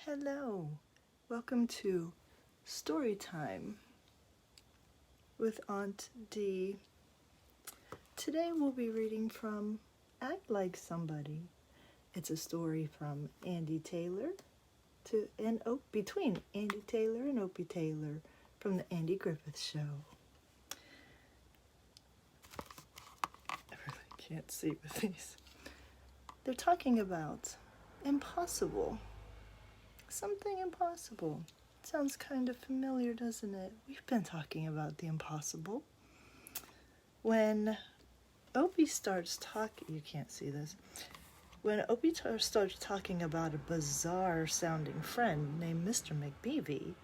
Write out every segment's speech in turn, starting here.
Hello, welcome to Story Time with Aunt D. Today we'll be reading from Act Like Somebody. It's a story from Andy Taylor between Andy Taylor and Opie Taylor from the Andy Griffith Show. I really can't see with these. They're talking about impossible. Something impossible. Sounds kind of familiar, doesn't it? We've been talking about the impossible. When Opie starts talking, you can't see this. When Opie starts talking about a bizarre sounding friend named Mr. McBeevy,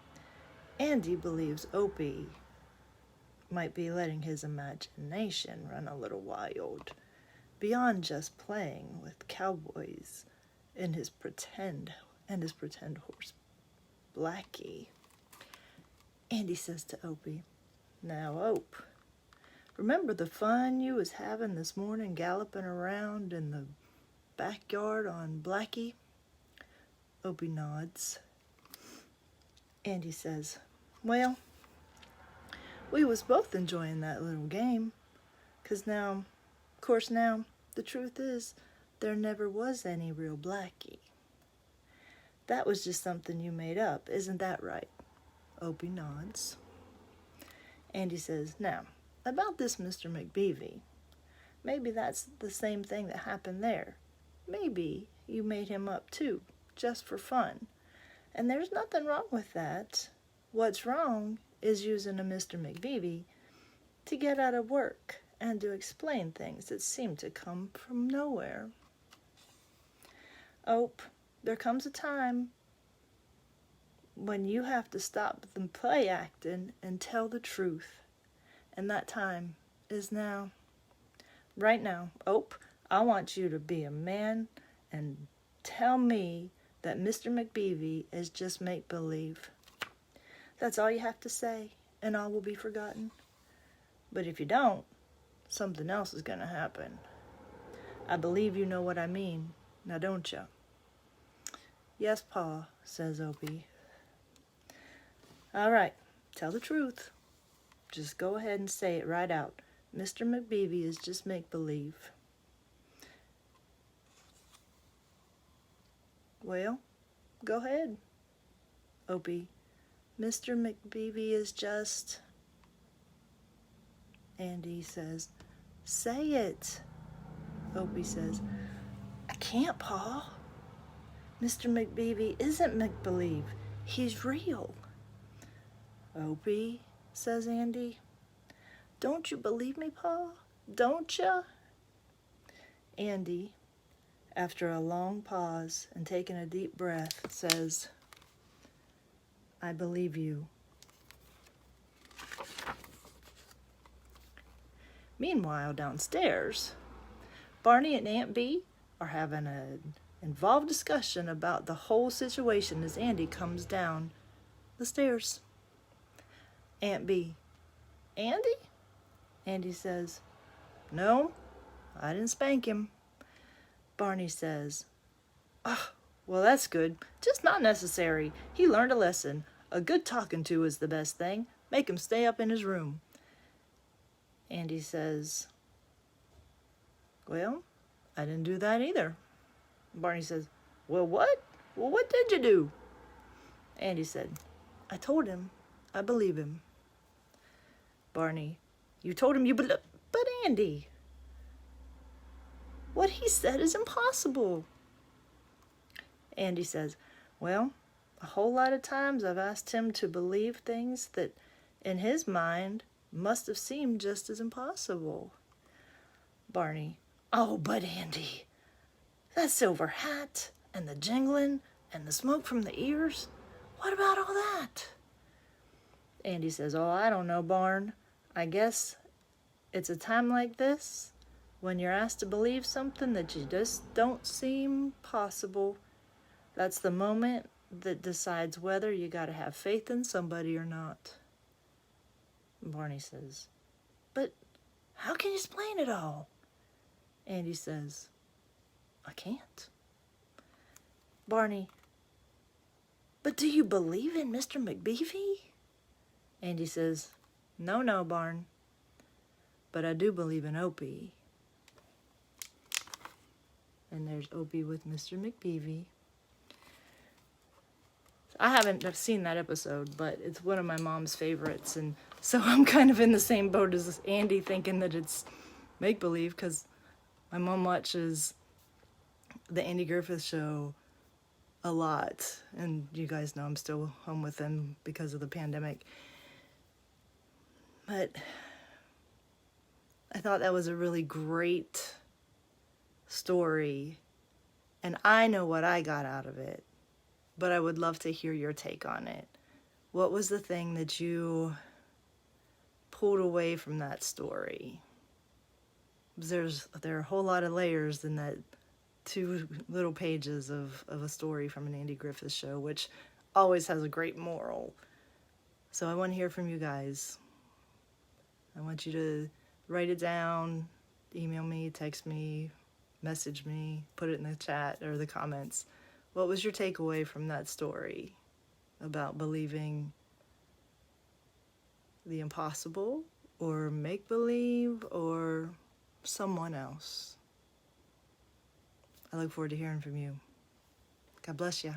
Andy believes Opie might be letting his imagination run a little wild, beyond just playing with cowboys and his pretend horse, Blackie. Andy says to Opie, "Now, Ope, remember the fun you was having this morning galloping around in the backyard on Blackie?" Opie nods. Andy says, "Well, we was both enjoying that little game, 'cause now, the truth is, there never was any real Blackie. That was just something you made up, isn't that right?" Opie nods. Andy says, "Now, about this Mr. McBeevy, maybe that's the same thing that happened there. Maybe you made him up too, just for fun. And there's nothing wrong with that. What's wrong is using a Mr. McBeevy to get out of work and to explain things that seem to come from nowhere. Ope, there comes a time when you have to stop the play acting and tell the truth. And that time is now. Right now, Ope, I want you to be a man and tell me that Mr. McBeevy is just make-believe. That's all you have to say, and all will be forgotten. But if you don't, something else is going to happen. I believe you know what I mean, now don't you?" "Yes, Pa," says Opie. "All right, tell the truth. Just go ahead and say it right out. Mr. McBeevy is just make-believe." "Well, go ahead, Opie. Mr. McBeevy is just..." Andy says, "Say it." Opie says, "I can't, Pa. Mr. McBeevy isn't make-believe. He's real." "Opie," says Andy, "don't you believe me, Pa? Don't ya?" Andy, after a long pause and taking a deep breath, says, "I believe you." Meanwhile, downstairs, Barney and Aunt Bee are having an involved discussion about the whole situation as Andy comes down the stairs. Aunt Bee, "Andy?" Andy says, "No, I didn't spank him." Barney says, "Oh, well, that's good. Just not necessary. He learned a lesson. A good talking to is the best thing. Make him stay up in his room." Andy says, "Well, I didn't do that either." Barney says, "Well, what? Well, what did you do?" Andy said, "I told him I believe him." Barney, "You told him you believe..." "But Andy, what he said is impossible." Andy says, "Well, a whole lot of times I've asked him to believe things that in his mind must have seemed just as impossible." Barney, "Oh, but Andy, that silver hat and the jingling and the smoke from the ears, what about all that?" Andy says, "Oh, I don't know, Barn. I guess it's a time like this when you're asked to believe something that you just don't seem possible. That's the moment that decides whether you gotta have faith in somebody or not." Barney says, "But how can you explain it all?" Andy says, "I can't." Barney, But do you believe in Mr. McBeevy? Andy says, no, Barn. But I do believe in Opie. And there's Opie with Mr. McBeevy. I haven't seen that episode, but it's one of my mom's favorites. And so I'm kind of in the same boat as Andy, thinking that it's make-believe, because my mom watches the Andy Griffith Show a lot. And you guys know I'm still home with them because of the pandemic. But I thought that was a really great story. And I know what I got out of it. But I would love to hear your take on it. What was the thing that you pulled away from that story? There are a whole lot of layers in that 2 little pages of a story from an Andy Griffith Show, which always has a great moral. So I want to hear from you guys. I want you to write it down, email me, text me, message me, put it in the chat or the comments. What was your takeaway from that story about believing the impossible or make-believe or someone else? I look forward to hearing from you. God bless you.